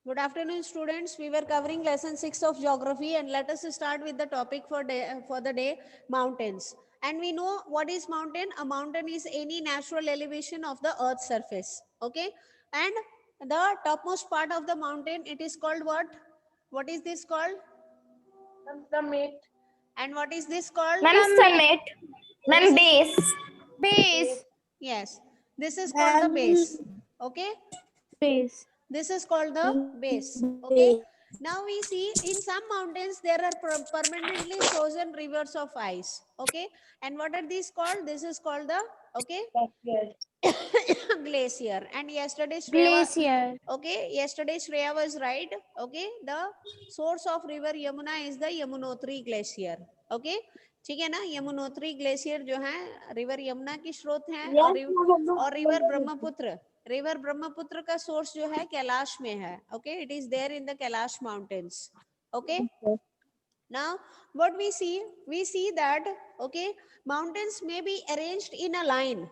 Good afternoon, students. We were covering lesson 6 of geography, and let us start with the topic for the day, mountains. And we know what is mountain. A mountain is any natural elevation of the earth's surface. Okay, and the topmost part of the mountain, it is called what? What is this called? Summit. And what is this called? Ma'am, summit. This Ma'am, is base. Base. yes. This is called the base. Okay. Base. This is called the base. Okay. Now we see in some mountains there are permanently frozen rivers of ice. Okay. And what are these called? This is called the okay glacier. And yesterday Glacier. Shreya was right. Okay. The source of river Yamuna is the Yamunotri glacier. Okay. ठीक है ना, Yamunotri glacier जो है river Yamuna की स्रोत है, और river Brahmaputra का सोर्स जो है कैलाश में है. Okay, it is there in the Kailash mountains. Okay, now what we see that okay, mountains may be arranged in a line.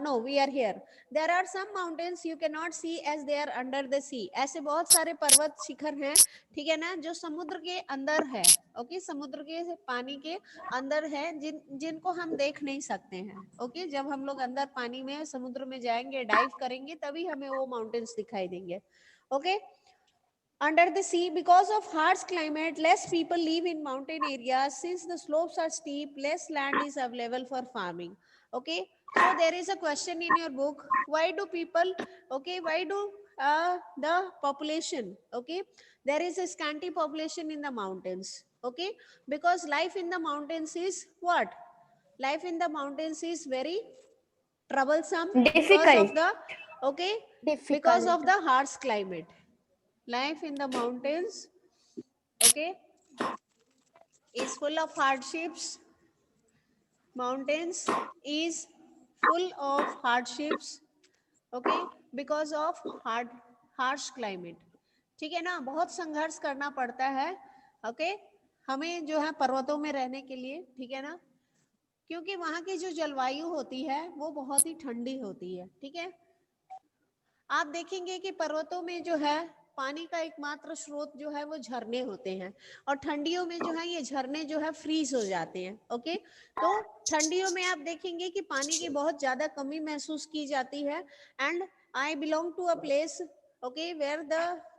No, we are here. There are some mountains you cannot see as they are under the sea. ऐसे बहुत सारे पर्वत शिखर हैं, ठीक है ना, जो समुद्र के अंदर है. ओके, समुद्र के पानी के अंदर है, जिनको हम देख नहीं सकते हैं. ओके, जब हम लोग अंदर पानी में समुद्र में जाएंगे, डाइव करेंगे, तभी हमें वो माउंटेन्स दिखाई देंगे. Okay, under the sea, because of harsh climate, less people live in mountain areas. Since the slopes are steep, less land is available for farming. Okay, so there is a question in your book, why do people, okay, why do the population, okay, there is a scanty population in the mountains. Okay, because life in the mountains is what? Life in the mountains is very troublesome because of the okay, because of the harsh climate. Life in the mountains, okay, is full of hardships. Mountains is full of hardships, okay, because of harsh climate. ठीक है ना, बहुत संघर्ष करना पड़ता है. Okay, हमें जो है पर्वतों में रहने के लिए, ठीक है ना, क्योंकि वहां की जो जलवायु होती है वो बहुत ही ठंडी होती है. ठीक है, आप देखेंगे कि पर्वतों में जो है पानी का एकमात्र स्रोत जो है वो झरने होते हैं, और ठंडियों में जो है ये झरने जो है फ्रीज हो जाते हैं. ओके, तो ठंडियों में आप देखेंगे कि पानी की बहुत ज्यादा कमी महसूस की जाती है. And I belong to a place okay where the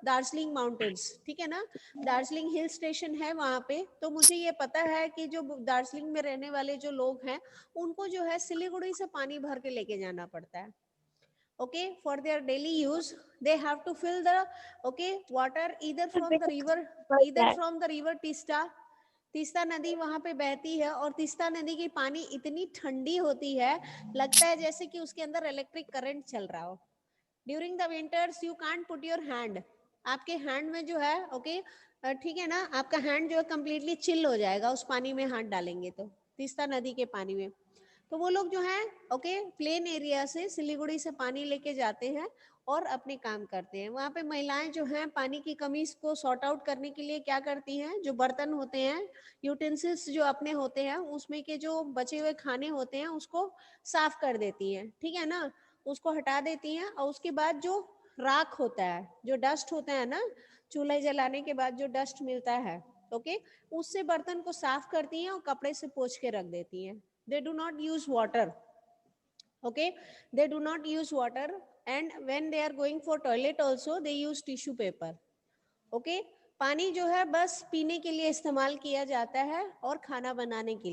Darjeeling mountains, ठीक है ना, दार्जिलिंग हिल स्टेशन है वहां पे. तो मुझे ये पता है कि जो दार्जिलिंग में रहने वाले जो लोग हैं उनको जो है सिलीगुड़ी से पानी भर के लेके जाना पड़ता है. Okay, for their daily use they have to fill the okay water either from the river Teesta नदी वहां पे बहती है, और तीस्ता नदी की पानी इतनी ठंडी होती है, लगता है जैसे कि उसके अंदर इलेक्ट्रिक करंट चल रहा हो. During the winters you can't put your hand, आपके हैंड में जो है ओके ठीक है ना, आपका हैंड जो है कंप्लीटली चिल हो जाएगा उस पानी में हाथ डालेंगे तो, तीस्ता नदी के पानी में. तो वो लोग जो है ओके प्लेन एरिया से सिलीगुड़ी से पानी लेके जाते हैं और अपने काम करते हैं. वहाँ पे महिलाएं जो हैं पानी की कमी को सॉर्ट आउट करने के लिए क्या करती हैं, जो बर्तन होते हैं, यूटेंसिल्स जो अपने होते हैं, उसमें के जो बचे हुए खाने होते हैं उसको साफ कर देती हैं. ठीक है ना, उसको हटा देती हैं, और उसके बाद जो राख होता है, जो डस्ट होता है ना, चूल्हे जलाने के बाद जो डस्ट मिलता है ओके, उससे बर्तन को साफ करती हैं और कपड़े से पोंछ के रख देती हैं. They do not use water. Okay, they do not use water, and when they are going for toilet also they use tissue paper. Okay, पानी जो है बस पीने के लिए इस्तेमाल किया जाता है और खाना बनाने के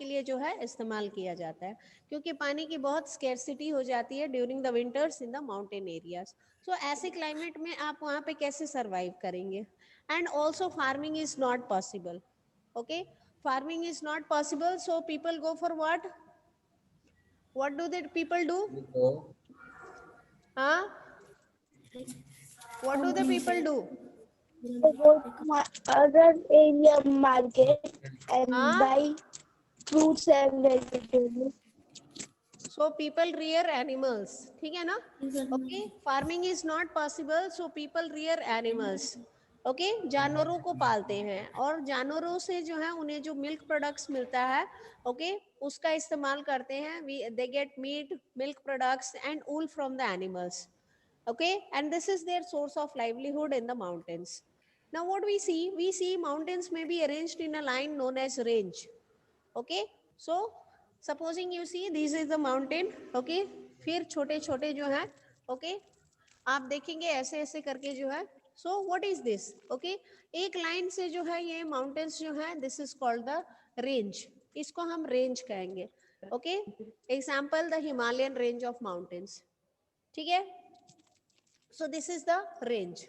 लिए जो है इस्तेमाल किया जाता है, क्योंकि पानी की बहुत स्केर्सिटी हो जाती है during the winters in the mountain areas. So ऐसे क्लाइमेट में आप वहाँ पे कैसे सर्वाइव करेंगे. And also farming is not possible. Okay, farming is not possible, so people go for what do the people do? Huh? What do the people do? They go to other area market and buy fruits and vegetables. So people rear animals. ठीक है ना? Okay, farming is not possible, so people rear animals. Okay, जानवरों को पालते हैं, और जानवरों से जो है उन्हें जो मिल्क प्रोडक्ट्स मिलता है ओके उसका इस्तेमाल करते हैं. They get meat, milk products and wool from the animals. Okay, and this is their source of livelihood in the mountains. Now what we see mountains may be arranged in a line known as range. Okay, so supposing you see this is the mountain. Okay, फिर छोटे छोटे जो है, okay, आप देखेंगे ऐसे ऐसे करके जो है. So what is this? Okay, एक लाइन से जो है ये माउंटेन्स जो है, this is called the range. इसको हम रेंज कहेंगे. Okay, example the Himalayan range of mountains. ठीक है, so this is the range.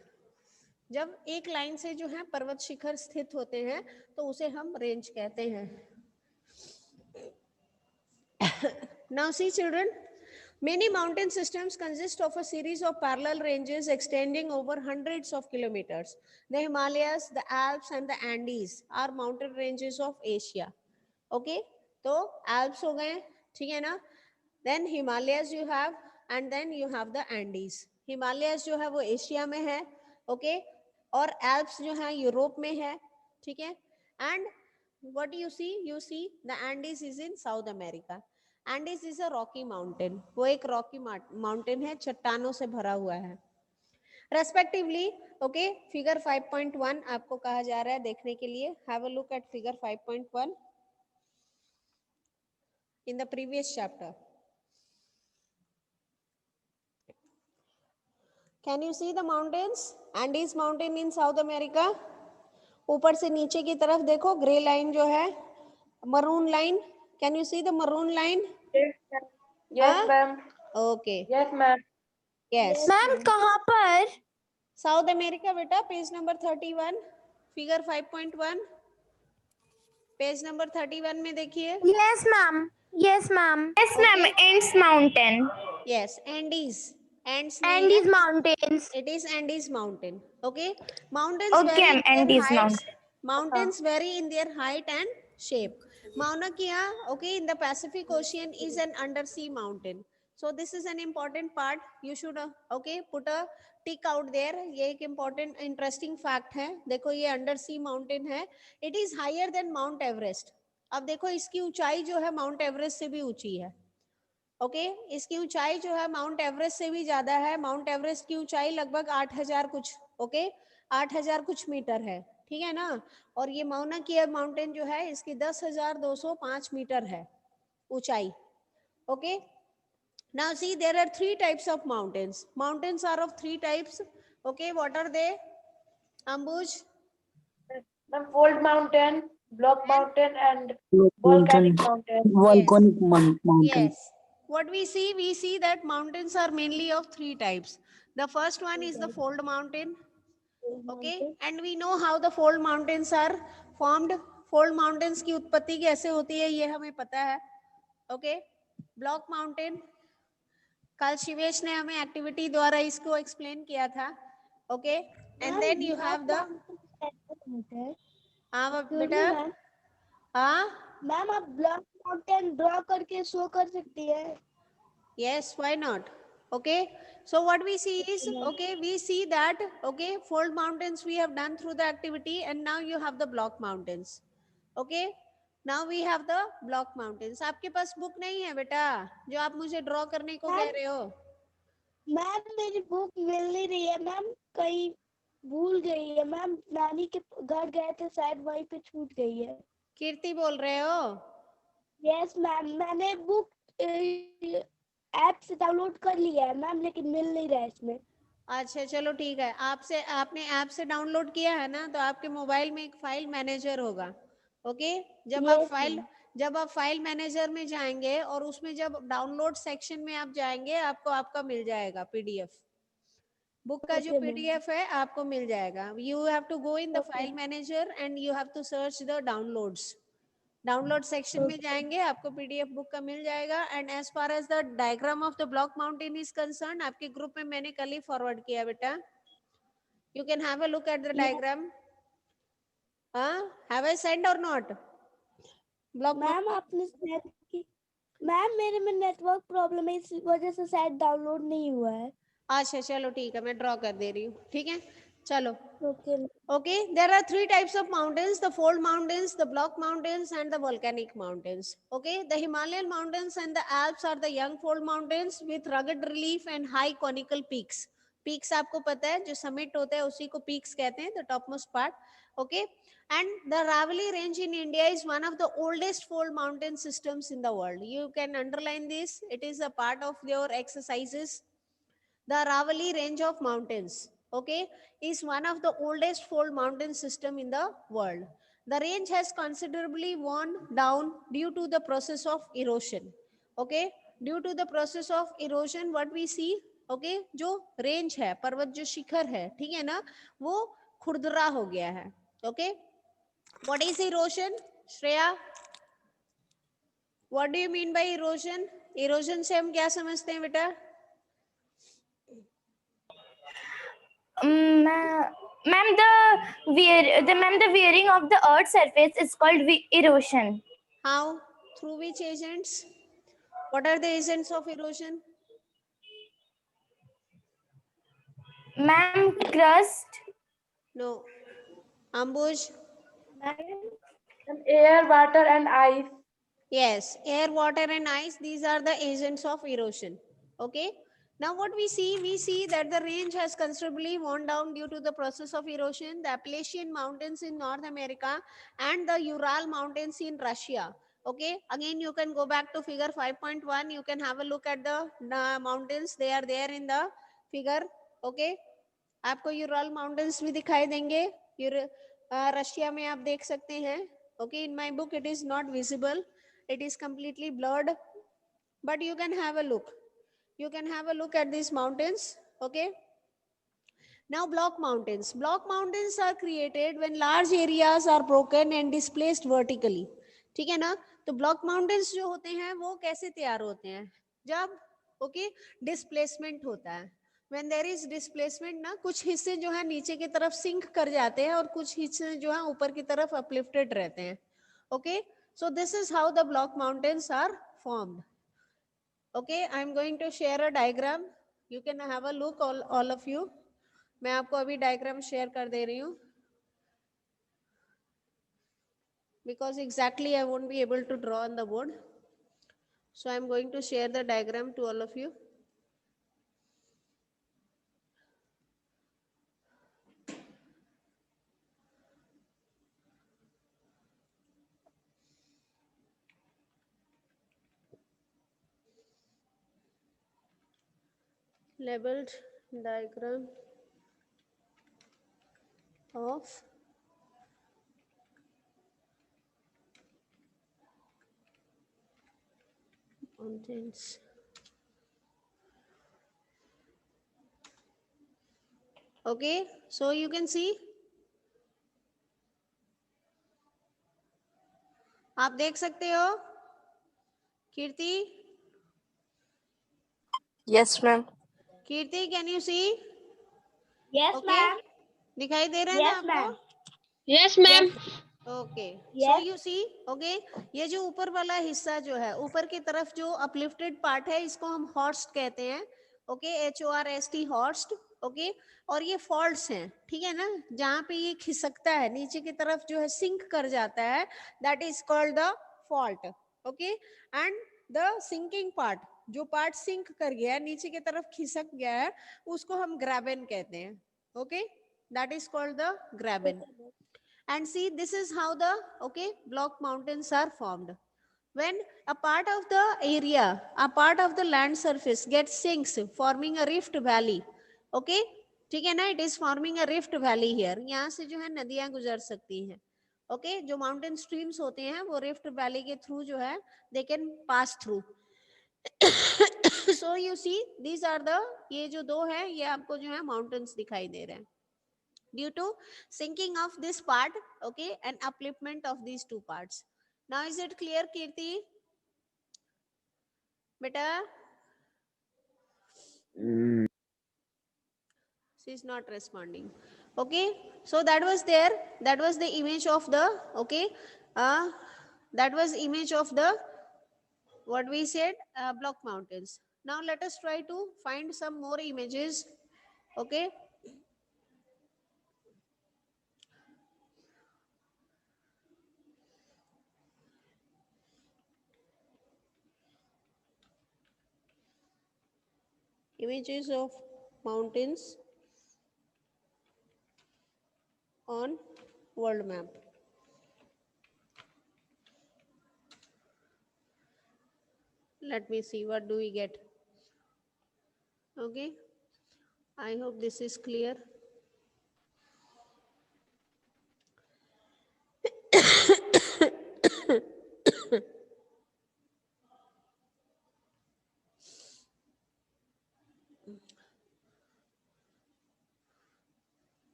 जब एक लाइन से जो है पर्वत शिखर स्थित होते हैं तो उसे हम रेंज कहते हैं. Now see children, many mountain systems consist of a series of parallel ranges extending over hundreds of kilometers. The Himalayas, the Alps and the Andes are mountain ranges of Asia. Okay, तो Alps हो गए, ठीक है ना. Then Himalayas you have, and then you have the Andes. Himalayas जो है वो Asia में है. Okay, और Alps जो है यूरोप में है. ठीक है, and what you see the Andes is in South America. Andes is a rocky mountain. वो एक rocky mountain है, चट्टानों से भरा हुआ है. Respectively, okay, figure 5.1 आपको कहा जा रहा है देखने के लिए. Have a look at figure 5.1 in the previous chapter. Can you see the mountains? Andes mountain in South America. ऊपर से नीचे की तरफ देखो, ग्रे लाइन जो है, maroon line. Can you see the maroon line? Yes ma'am. Okay. Yes ma'am. Yes. Ma'am कहाँ पर? साउथ अमेरिका बेटा, page number 31, figure 5.1, page number 31 में देखिए. Yes ma'am. Yes ma'am. Yes ma'am. Andes Mountain. Yes, Andes. Andes Mountains. It is Andes mountain. Okay. Mountains Okay, vary in their Andes heights. Mountain. Mountains vary in their height and shape. Mauna Kea, okay, in the Pacific Ocean is an undersea mountain. So this is an important part. You should okay put a tick out there. ये एक important interesting fact है. देखो ये undersea mountain है. It is higher than Mount Everest. अब देखो इसकी ऊंचाई जो है Mount Everest से भी ऊंची है. ओके, इसकी ऊंचाई जो है माउंट एवरेस्ट से भी ज्यादा है. माउंट एवरेस्ट की ऊंचाई लगभग 8000 कुछ, ओके, 8000 कुछ मीटर है. ठीक है ना. और ये माउना किया माउंटेन जो है इसकी 10,205 मीटर है ऊंचाई. Okay, now see there are 3 types of mountains. Mountains are of 3 types. Okay, what are they? Ambuj. The fold mountain, block mountain and volcanic mountain. Volcanic mountain. Yes. What we see that mountains are mainly of 3 types. The first one is the fold mountain. Okay, and we know how the fold mountains are formed. Fold mountains की उत्पत्ति कैसे होती है ये हमें पता है. Okay, block mountain, कल शिवेश ने हमें एक्टिविटी द्वारा इसको एक्सप्लेन किया था. Okay, and then you have the हाँ बेटा, हाँ मैम आप ब्लॉक माउंटेन ड्रॉ करके शो कर सकती है. Yes, why not? Okay, so what we see is, okay, we see that, okay, fold mountains we have done through the activity, and now you have the block mountains. Okay, now we have the block mountains. आपके पास book नहीं है बेटा जो आप मुझे draw करने को कह रहे हो? मैम मेरी बुक मिल नहीं रही है मैम, कहीं भूल गई है मैम. नानी के घर गए थे शायद, वहीं पे छूट गई है. कीर्ति बोल रहे हो? यस मैम, मैंने बुक ऐप से डाउनलोड कर लिया है मैम, लेकिन मिल नहीं रहा है इसमें. अच्छा चलो ठीक है. आपने ऐप से डाउनलोड किया है ना, तो आपके मोबाइल में एक फाइल मैनेजर होगा. ओके, जब आप फाइल मैनेजर में जाएंगे और उसमें जब डाउनलोड सेक्शन में आप जाएंगे, आपको आपका मिल जाएगा पीडीएफ. बुक का जो पीडीएफ है आपको मिल जाएगा. You have to go in the file manager and you have to search the downloads. Download section में जाएंगे, आपको पीडीएफ बुक का मिल जाएगा. And as far as the diagram of the block mountain is concern, आपके group में मैंने कल ही फॉरवर्ड किया बेटा. You can have a look at the diagram. Have I send or not? Block ma'am आपने सेंड की. मैम मेरे में नेटवर्क प्रॉब्लम है, इस वजह से शायद डाउनलोड नहीं हुआ है. अच्छा चलो ठीक है, मैं ड्रॉ कर दे रही हूँ. ठीक है चलो. Okay. Okay, there are 3 types of mountains: the fold mountains, the block mountains, and the volcanic mountains. Okay, the Himalayan mountains and the Alps are the young fold mountains with rugged relief and high conical peaks. Peaks आपको पता है, जो summit होता है उसी को peaks कहते हैं, the top most part. Okay, and the Aravalli range in India is one of the oldest fold mountain systems in the world. You can underline this, it is a part of your exercises. The Aravalli range of mountains, okay, is one of the oldest fold mountain system in the world. The range has considerably worn down due to the process of erosion. Okay, due to the process of erosion what we see, okay, जो range है, पर्वत जो शिखर है, ठीक है ना, वो खुरदरा हो गया है. Okay, what is erosion, Shreya? What do you mean by erosion? erosion से हम क्या समझते हैं बेटा? Ma'am, the wearing of the earth's surface is called erosion. How? Through which agents? What are the agents of erosion? Ma'am, crust. No. Ambuj? Air, water, and ice. Yes, air, water and ice, these are the agents of erosion. Okay. Now what we see that the range has considerably worn down due to the process of erosion. The Appalachian Mountains in North America and the Ural Mountains in Russia. Okay, again you can go back to figure 5.1. You can have a look at the mountains. They are there in the figure. Okay, आपको Ural mountains भी दिखाई देंगे, Russia में आप देख सकते हैं. Okay, in my book it is not visible, it is completely blurred, but you can have a look. You can have a look at these mountains. Okay, now block mountains. Block mountains are created when large areas are broken and displaced vertically. ठीक है ना, तो block mountains जो होते हैं वो कैसे तैयार होते हैं, जब ओके डिस्प्लेसमेंट होता है. when there is displacement ना, कुछ हिस्से जो है नीचे की तरफ सिंक कर जाते हैं और कुछ हिस्से जो है ऊपर की तरफ अपलिफ्टेड रहते हैं. Okay, so this is how the block mountains are formed. Okay, I am going to share a diagram. You can have a look, all of you. मैं आपको अभी डायग्राम शेयर कर दे रही हूँ, because exactly I won't be able to draw on the board. So I am going to share the diagram to all of you. Labeled diagram of mountains. Okay, so you can see, आप देख सकते हो Kirti? Yes, ma'am. Kirti, can you see? Yes, Okay, दिखाई दे रहा है ना Yes, ma'am. आपको? Yes, ma'am. Okay, so Yes. You see, okay, ये जो ऊपर वाला हिस्सा जो है, ऊपर की तरफ जो अपलिफ्टेड पार्ट है, इसको हम हॉर्स्ट कहते हैं. Okay, HORST, Horst. ओके, और ये फॉल्ट्स हैं, ठीक है ना, जहाँ पे ये खिसकता है नीचे की तरफ जो है, सिंक कर जाता है, that is called the fault. Okay, and the sinking part, जो पार्ट सिंक कर गया है, नीचे की तरफ खिसक गया है, उसको हम ग्रैबेन कहते हैं. Okay, that is called the graben. And see, this is how the block mountains are formed. When a part of the area, a part of the land surface gets sinks, forming a rift valley. Okay, ठीक है ना, it is forming a rift valley here. यहाँ से जो है नदियां गुजर सकती हैं. Okay, जो mountain streams होते हैं वो rift valley के through जो है they can pass through. So you see, these are the, ये जो दो है ये आपको जो है mountains दिखाई दे रहे हैं, due to sinking of this part, okay, and upliftment of these two parts. Now is it clear, Kirti? Beta? She is not responding. Okay, so that was there, that was the image of the, okay, that was image of the, what we said, block mountains. Now let us try to find some more images. Okay, images of mountains on world map. Let me see what do we get. Okay, I hope this is clear.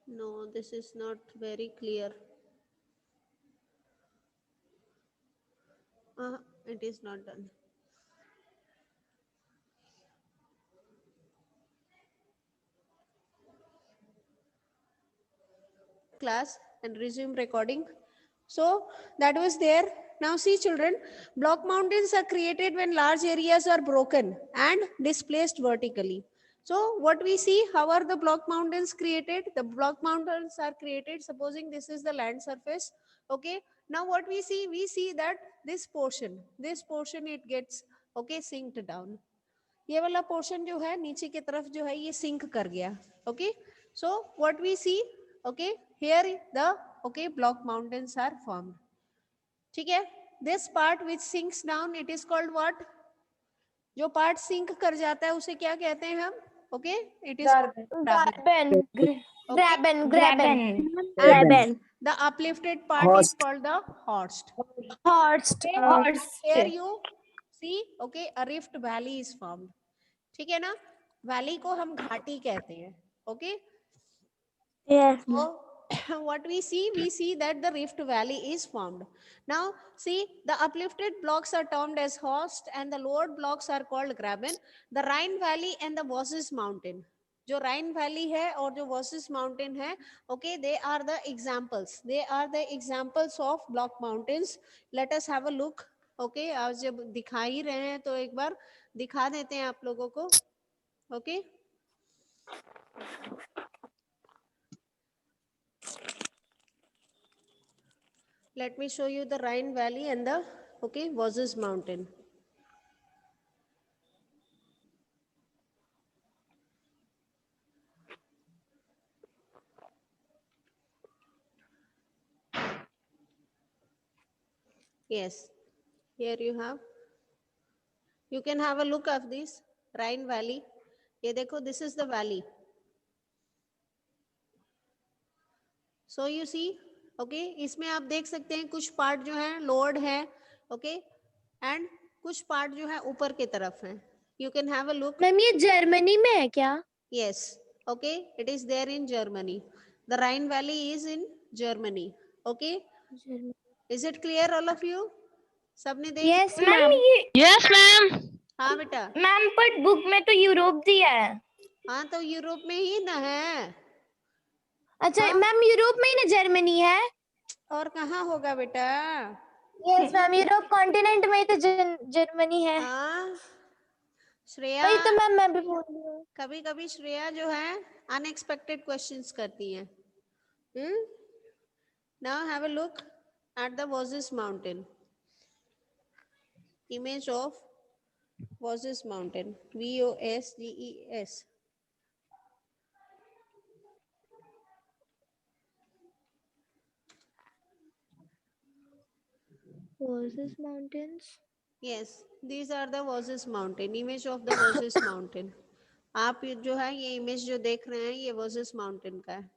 No, this is not very clear. It is not done. Class and resume recording. So that was there. Now see children, block mountains are created when large areas are broken and displaced vertically. So what we see, how are the block mountains created? The block mountains are created, supposing this is the land surface. Okay, now what we see that this portion it gets, okay, sinked down. ये वाला portion जो है नीचे की तरफ जो है ये सिंक कर गया. Okay, so what we see, okay, here the, okay, block mountains are formed. ठीक है, this part which sinks down it is called what? जो पार्ट सिंक कर जाता है उसे क्या कहते हैं हम? Okay, it is graben. The uplifted part is called the horst. Here you see, okay, a rift valley is formed. ठीक है ना, वैली को हम घाटी कहते हैं. Okay, so what we see that the rift valley is formed. Now see, the uplifted blocks are termed as horst and the lowered blocks are called graben. The Rhine valley and the Vosges mountain, जो राइन valley है और जो versus mountain है, okay, they are the examples of block mountains. Let us have a look. Okay, आज जब दिखा ही रहे हैं तो एक बार दिखा देते हैं आप लोगों को. Okay, let me show you the Rhine valley and the, okay, Vosges mountain. Yes, here you can have a look of this Rhine valley. ये देखो, this is the valley. So you see, okay, इसमें आप देख सकते हैं कुछ part जो है लोअर्ड है, ओके, एंड कुछ पार्ट जो है ऊपर की तरफ है. You can have a look. Ma'am ये जर्मनी में है क्या? Yes, okay, it is there in Germany. The Rhine valley is in Germany. Okay, is it clear all of you? सबने देख? Yes ma'am. Yes, ma'am. हाँ बेटा. Ma'am पर book में तो यूरोप दिया है. हाँ तो यूरोप में ही ना है. अच्छा मैम, यूरोप में ही ना जर्मनी है. और कहाँ होगा बेटा? यस मैम, यूरोप कॉन्टिनेंट में ही तो जर्मनी है. हाँ श्रेया, वही तो मैम मैं भी बोल रही हूँ. कभी कभी श्रेया जो है अनएक्सपेक्टेड क्वेश्चंस करती है. Now have a look at the Vosges mountain. Image of Vosges mountain. Vosges. Vosges mountains. Yes, these are the Vosges mountain. Image of the Vosges mountain. आप जो है ये इमेज जो देख रहे हैं ये Vosges mountain का है.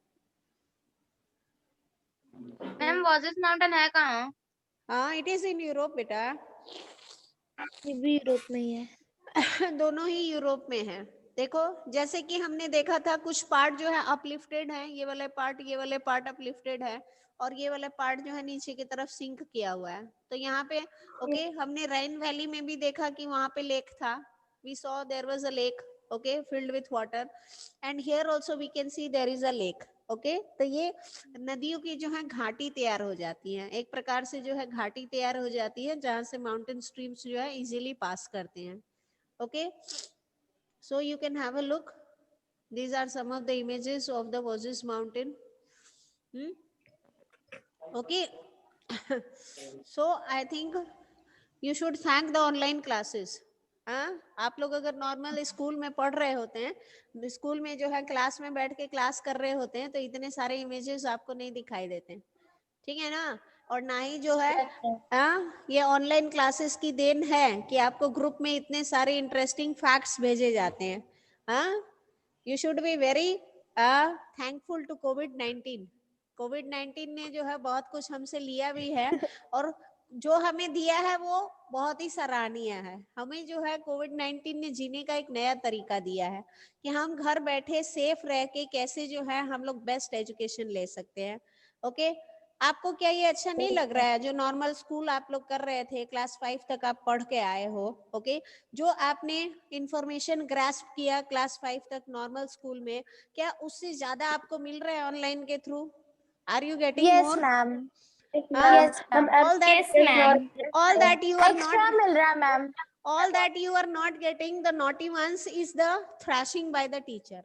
मैम Vosges mountain है कहाँ? हाँ, it is in Europe बेटा. ये भी यूरोप में ही है. दोनों ही यूरोप में है. देखो, जैसे कि हमने देखा था कुछ पार्ट जो है अपलिफ्टेड है, ये वाले पार्ट अपलिफ्टेड है और ये वाला पार्ट जो है नीचे की तरफ सिंक किया हुआ है. तो यहाँ पे ओके, हमने राइन वैली में भी देखा कि वहां पे लेक था. We saw there was a lake, okay, filled with water, and here also we can see there is a lake. Okay, तो ये नदियों की जो है घाटी तैयार हो जाती है, एक प्रकार से जो है घाटी तैयार हो जाती है जहां से माउंटेन स्ट्रीम्स जो है इजीली पास करते हैं. Okay, so you can have a look. These are some of the images of the Vosges mountain. Okay. So I think you should thank the online classes. हाँ, आप लोग अगर normal school में पढ़ रहे होते हैं, स्कूल में जो है क्लास में बैठ के क्लास कर रहे होते हैं, तो इतने सारे इमेजेस आपको नहीं दिखाई देते, ठीक है ना। और ना ही जो है ये ऑनलाइन क्लासेस की देन है कि आपको ग्रुप में इतने सारे इंटरेस्टिंग फैक्ट्स भेजे जाते हैं। हाँ, you should be very thankful to कोविड-19। कोविड-19 ने जो है बहुत कुछ हमसे लिया भी है, और जो हमें दिया है वो बहुत ही सराहनीय है। हमें जो है कोविड-19 ने जीने का एक नया तरीका दिया है कि हम घर बैठे सेफ रह के कैसे जो है हम लोग बेस्ट एजुकेशन ले सकते हैं। ओके, आपको क्या ये अच्छा नहीं लग रहा है जो नॉर्मल स्कूल आप लोग कर रहे थे, क्लास 5 तक आप पढ़ के आए हो? ओके, जो आपने इंफॉर्मेशन ग्रास्प किया क्लास 5 तक नॉर्मल स्कूल में, क्या उससे ज्यादा आपको मिल रहा है ऑनलाइन के थ्रू? Are you getting Yes, more? ma'am. Yes, ma'am. all that, Yes, ma'am. all that you are not, Extra मिल रहा है ma'am. all that you are not getting, the naughty ones is the thrashing by the teacher.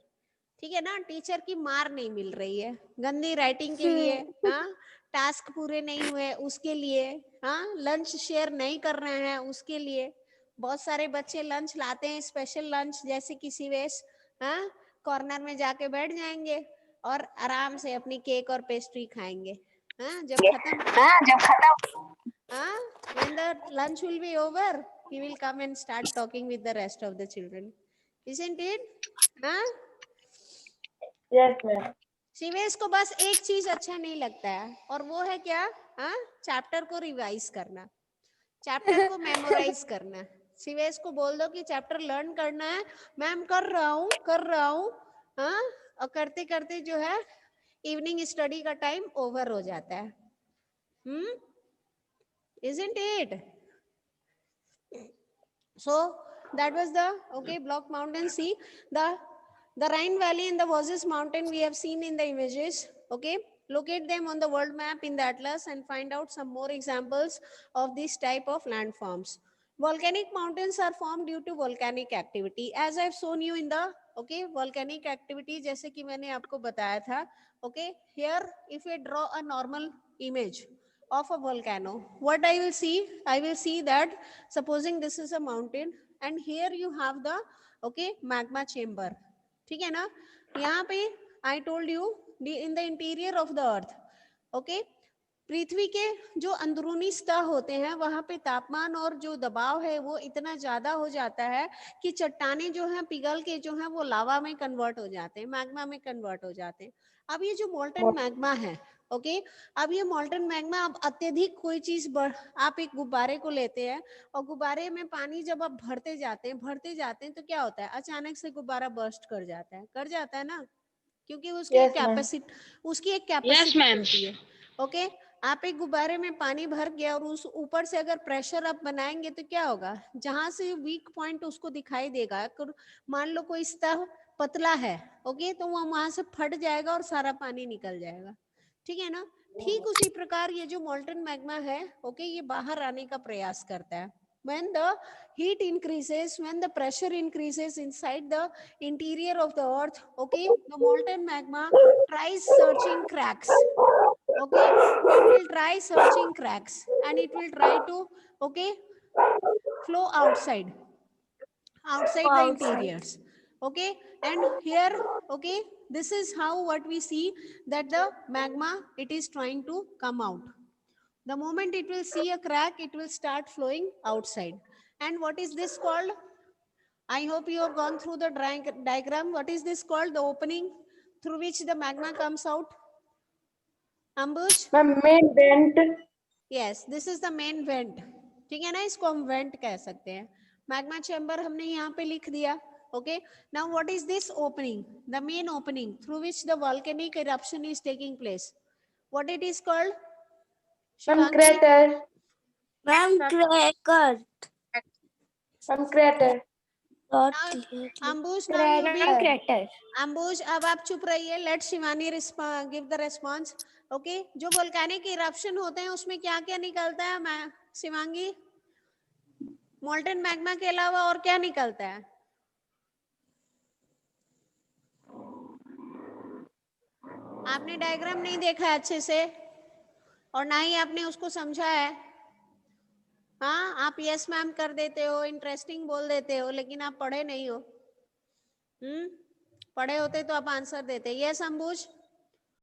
ठीक है ना, teacher की मार नहीं मिल रही है गंदी राइटिंग के लिए, हाँ, टास्क पूरे नहीं हुए उसके लिए, हाँ, लंच शेयर नहीं कर रहे हैं उसके लिए। बहुत सारे बच्चे लंच लाते हैं, स्पेशल लंच, जैसे किसी वेस, हाँ, कॉर्नर में जाके बैठ जाएंगे और आराम से अपनी केक और पेस्ट्री खाएंगे। हाँ, जब खत्म, हाँ, when the lunch will be over, he will come and start talking with the rest of the children, isn't it? हाँ, Yes, ma'am. शिवेश को बस एक चीज अच्छा नहीं लगता है, और वो है क्या? हाँ, चैप्टर को रिवाइज करना, चैप्टर को मेमोराइज करना। शिवेश को बोल दो कि चैप्टर लर्न करना है, मैम कर रहा हूँ, हाँ, और करते करते जो है इवनिंग स्टडी का टाइम ओवर हो जाता है। Isn't it? So that was the Block Mountain. See the Rhine Valley and the Vosges Mountain we have seen in the images. Okay, locate them on the world map in the atlas and find out some more examples of this type of landforms. Volcanic mountains are formed due to volcanic activity, as I have shown you in the volcanic activity, जैसे कि मैंने आपको बताया था. Okay, here if we draw a normal image of a volcano, what I will see that supposing this is a mountain and here you have the magma chamber. ठीक है ना, यहाँ पे I told you in the interior of the earth, पृथ्वी के जो अंदरूनी सतह होते हैं वहां पे तापमान और जो दबाव है वो इतना ज्यादा हो जाता है कि चट्टानें जो हैं पिघल के जो हैं वो लावा में कन्वर्ट हो जाते हैं, मैग्मा में कन्वर्ट हो जाते हैं। अब ये जो मोल्टन मैग्मा है, अब ये मोल्टन मैग्मा, अब अत्यधिक कोई चीज आप एक गुब्बारे को लेते हैं और गुब्बारे में पानी जब आप भरते जाते हैं तो क्या होता है, अचानक से गुब्बारा बर्स्ट कर जाता है ना, क्योंकि उसकी Yes, एक कैपेसिटी Yes, ma'am. होती है। आप एक गुब्बारे में पानी भर गया और उस ऊपर से अगर प्रेशर आप बनाएंगे तो क्या होगा, जहां से वीक पॉइंट उसको दिखाई देगा, मान लो कोई सतह पतला है, तो वो वहां से फट जाएगा और सारा पानी निकल जाएगा, ठीक है ना। ठीक उसी प्रकार ये जो मोल्टन मैग्मा है, ये बाहर आने का प्रयास करता है। When the heat increases, when the pressure increases inside the interior of the earth, the molten magma tries searching cracks. It will try searching cracks and it will try to flow outside the interiors. And here this is how what we see, that the magma, it is trying to come out. The moment it will see a crack, it will start flowing outside. And what is this called? I hope you have gone through the diagram. What is this called? The opening through which the magma comes out. Ambuj? Main vent. Yes, this is the main vent. ठीक है ना, इसको हम went कह सकते हैं। Magma chamber हमने यहाँ पे लिख दिया। Now what is this opening? The main opening through which the volcanic eruption is taking place. What it is called? Crater. Crater. Ambuj, now you be Crater. Ambuj, अब आप चुप रहिए. Let Shivani give the response. जो volcanic eruption होते हैं उसमें क्या क्या निकलता है? मैं शिवांगी, मोल्टन मैग्मा के अलावा और क्या निकलता है? आपने डायग्राम नहीं देखा है अच्छे से और ना ही आपने उसको समझा है। हाँ, आप यस मैम कर देते हो, इंटरेस्टिंग बोल देते हो, लेकिन आप पढ़े नहीं हो। पढ़े होते तो आप आंसर देते। यस अंबुज।